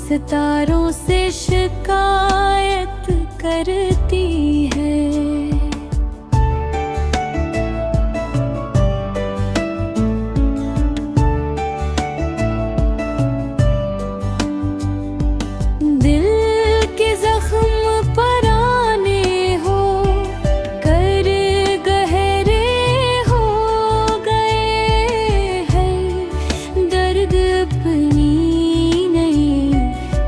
सितारों से शिकायत करती है। दिल के जख्म पराने हो कर गहरे हो गए हैं। दर्द अपनी नई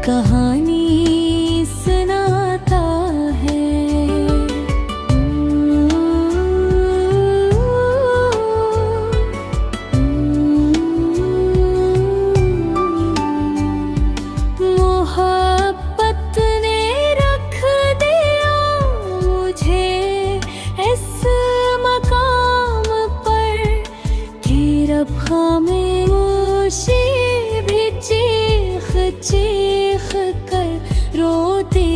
कहानी सुनाता है। मोहब्बत ने रख दिया मुझे इस मकाम पर कि रब खामोशी भी चीख चीख कर रोती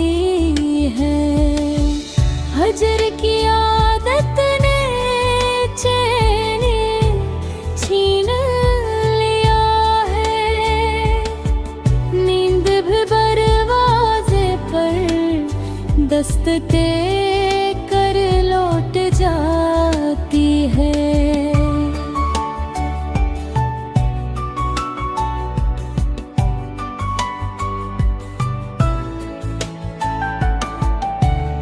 है। हजर की आदत ने चैन छीन लिया है। नींद भी दरवाजे पर दस्तके कर लौट जाती है।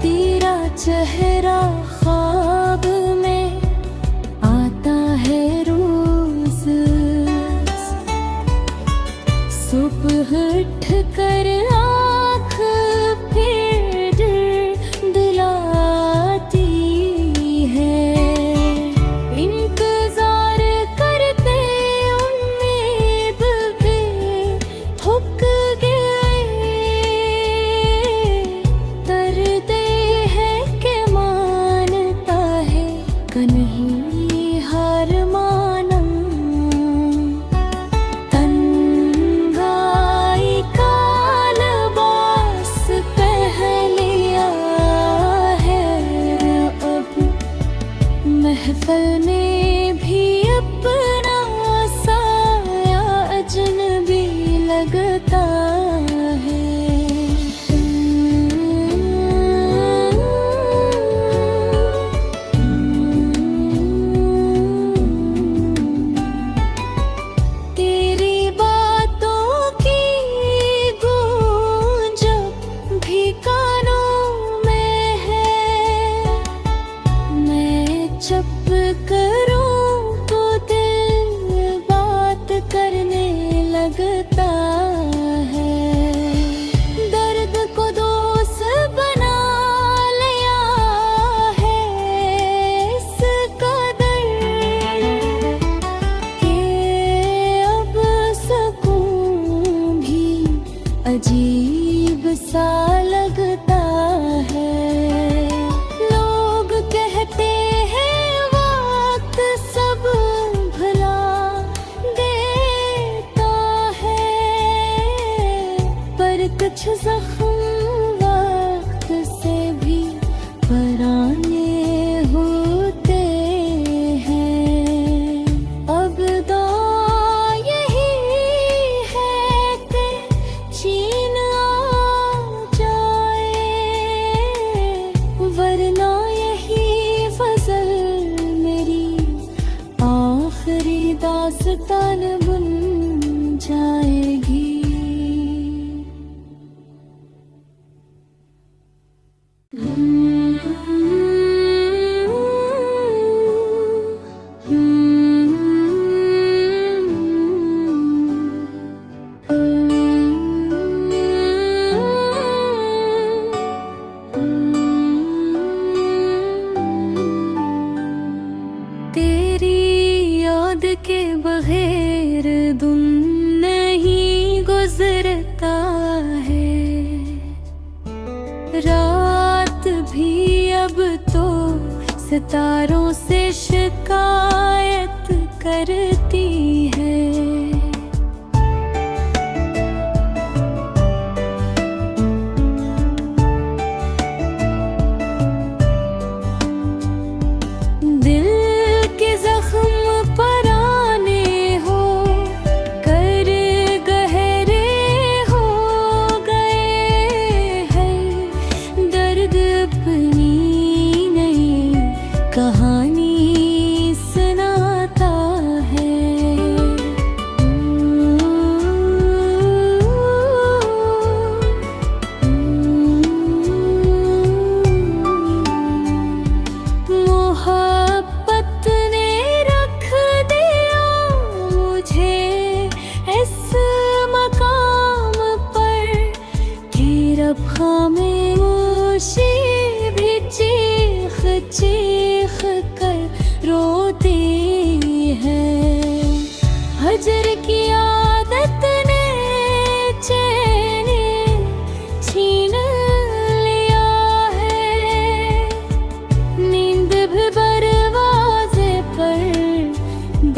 तेरा चेहरा ख्वाब में आता है रोज। सुबह उठ कर आँख फिर दिलाती है। इंतजार करते उम्मीद भी थक गए। दर्द है कि मानता है कि नहीं हार माना। तन्हाई का लिबास पहन लिया है। अब महफिल में भी अपना साया अजनबी लगता है। तेरी बातों की गूंज भी कानों में है। मैं चुप करूं तो दिल बात करने लगता है। दर्द को दोस्त बना लिया है इस कदर कि अब सकूं भी अजीब सा लगता है। लोग कहते हैं वक्त सब भुला देता है। पर कुछ जख्म वक्त से भी पुराने होते हैं। अब दुआ यही है कि चैन आ जाए। वरना यही फजल मेरी आखिरी दास्तान बन जाएगी। तेरी याद के बगैर दिन नहीं गुजरता है। रात भी अब तो सितारों से शिकायत करती है। दिल के जख्म पराने हो कर गहरे हो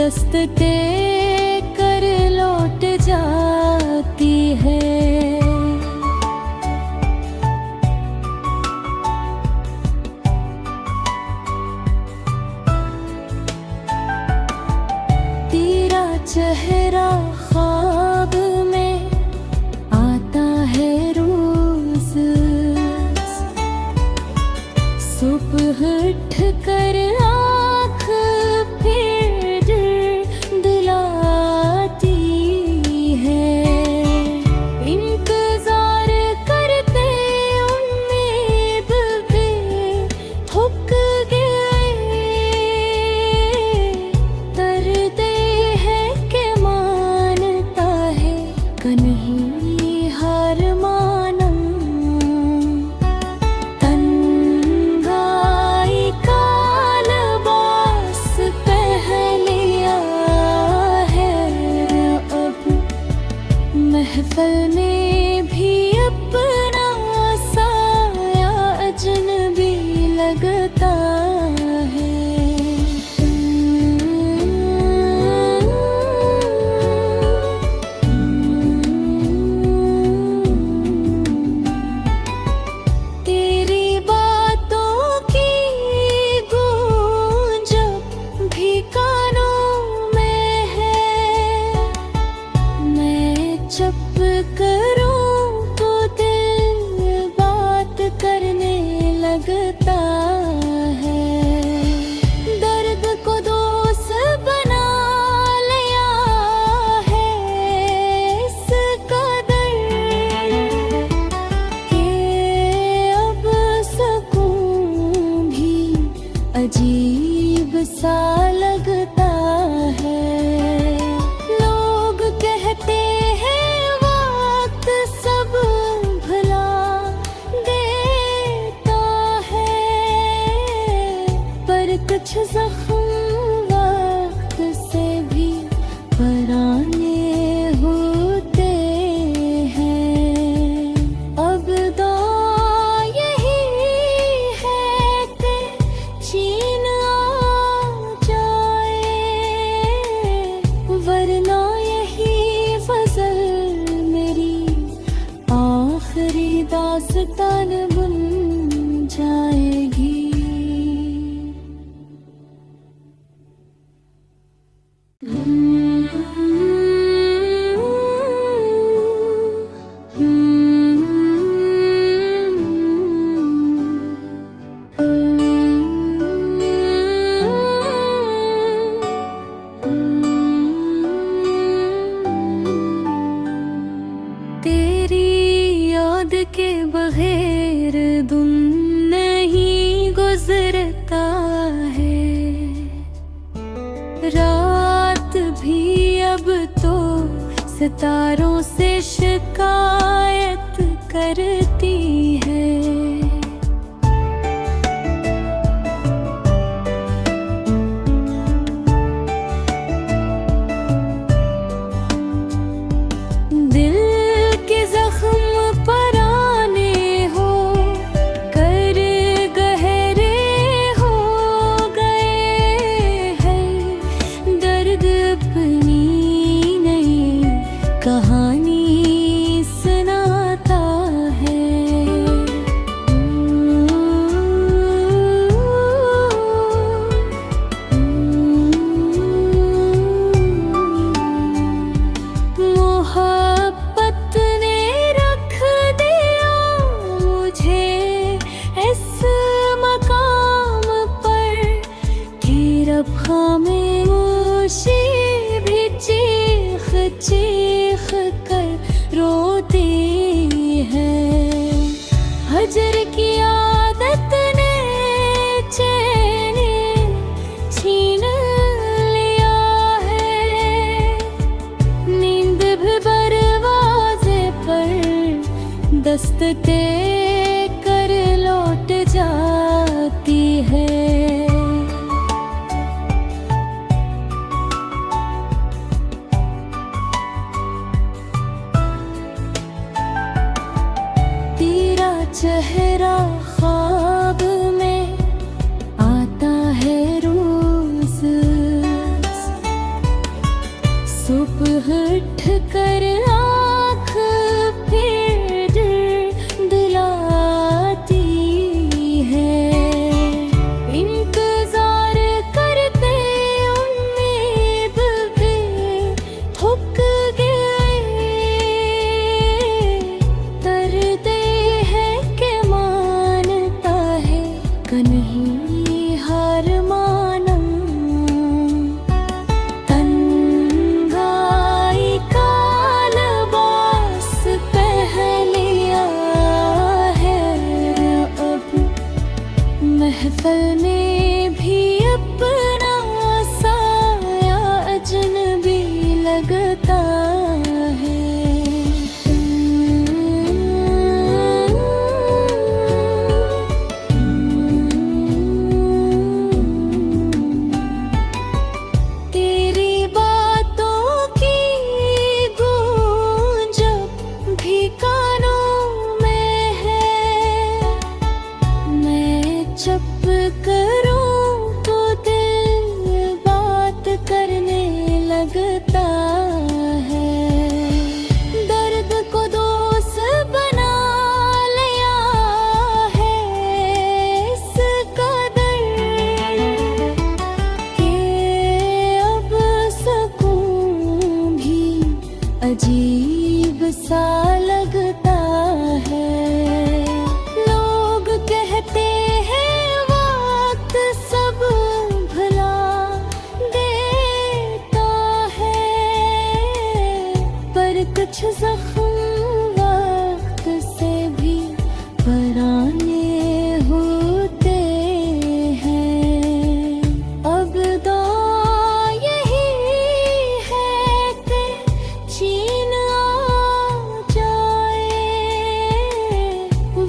दस्तके कर लौट जाती है। तेरा चेहरा ख्वाब में आता है रोज, सुबह उठ कर आँख फिर दिलाती है। इंतजार करते उम्मीद पे थक गए, डरते हैं कि मानता है कन्ही हार माना। महफिल में भी अपना साया अजनबी लगता है। तेरी बातों की गूंज भी कानों में है, मैं चुप करूं तो दिल बात करने लगता है। दर्द को दोस्त बना लिया है इस कदर कि अब सुकून भी अजीब सा लगता है। लोग कहते हैं वक्त सब भुला देता है, पर कुछ जख्म वक्त से भी पुराने होते हैं। अब दुआ यही है कि चैन आ जाए, वरना यही फजल मेरी आखिरी दास्तान बन जाएगी। तेरी याद के बगैर दिन नहीं गुजरता है, रात भी अब तो सितारों से शिकायत करती है। दिल के जख्म पराने हो कर गहरे हो गए हैं, दर्द अपनी नई कहानी सुनाता है। मोहब्बत ने रख दिया मुझे इस मकाम पर कि रब खामोशी भी चीख चीख कर रोती है। हजर की आदत ने चैन छीन लिया है, नींद भी दरवाजे पर दस्तके कर लौट जाती है। तेरा चेहरा ख्वाब में आता है रोज, चुप करूं तो दिल बात करने लगता है। दर्द को दोस्त बना लिया है इस कदर कि अब सुकून भी अजीब सा लगता है। लोग कहते हैं वक्त सब भुला देता है, पर कुछ जख्म वक्त से भी पुराने होते हैं। अब दुआ यही है कि चैन आ जाए,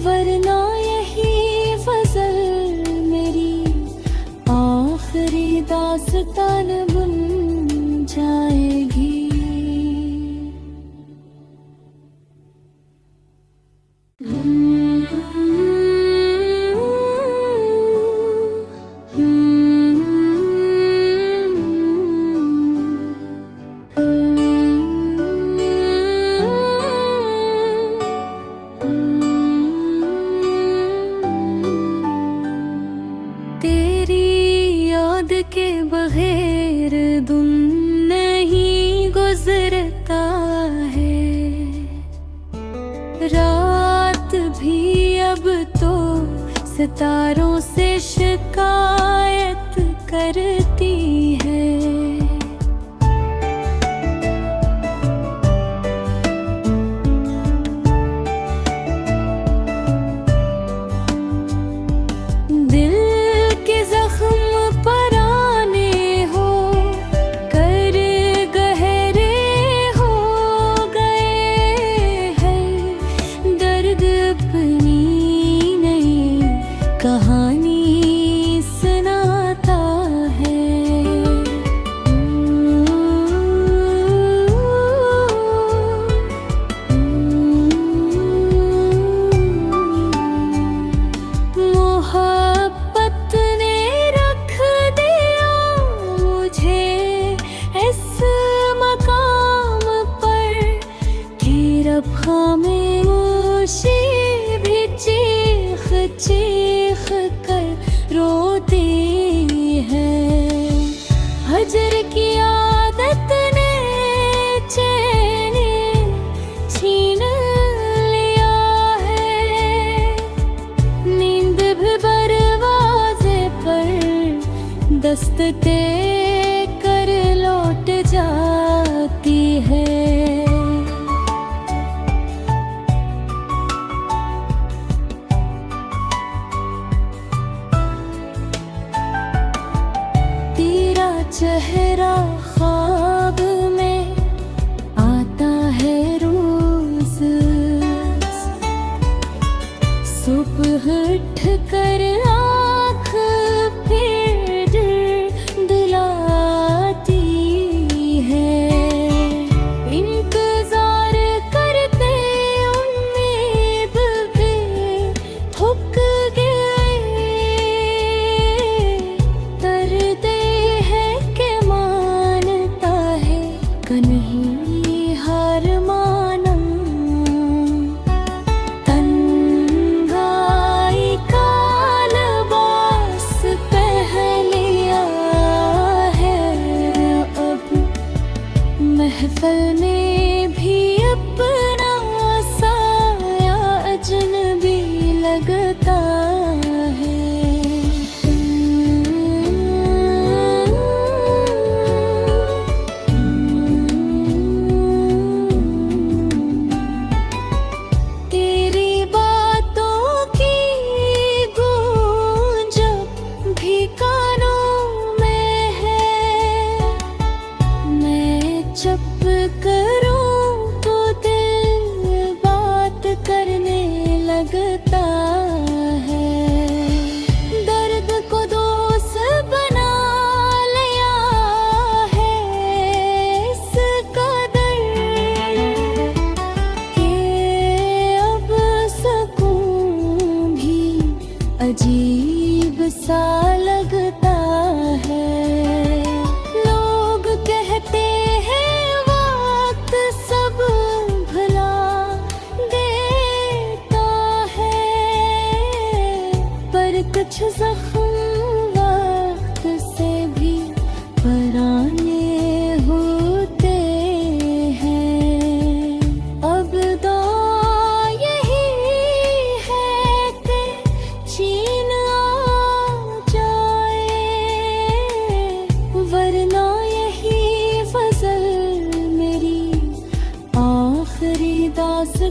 वरना यही फजल मेरी आखिरी दास्तान बन जाएगी। तेरी याद के बगैर दिन नहीं गुजरता है। रात भी अब तो सितारों से शिकायत करती है। दिल के जख्म पराने हो कर गहरे हो गए हैं। दर्द अपनी नई कहानी सुनाता है। मोहब्बत ने रख दिया मुझे इस मकाम पर कि रब खामोशी भी चीख चीख कर रोती है। हजर की आदत ने चैन छीन लिया है। नींद भी दरवाजे पर दस्तके कर लौट जाती है।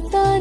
होता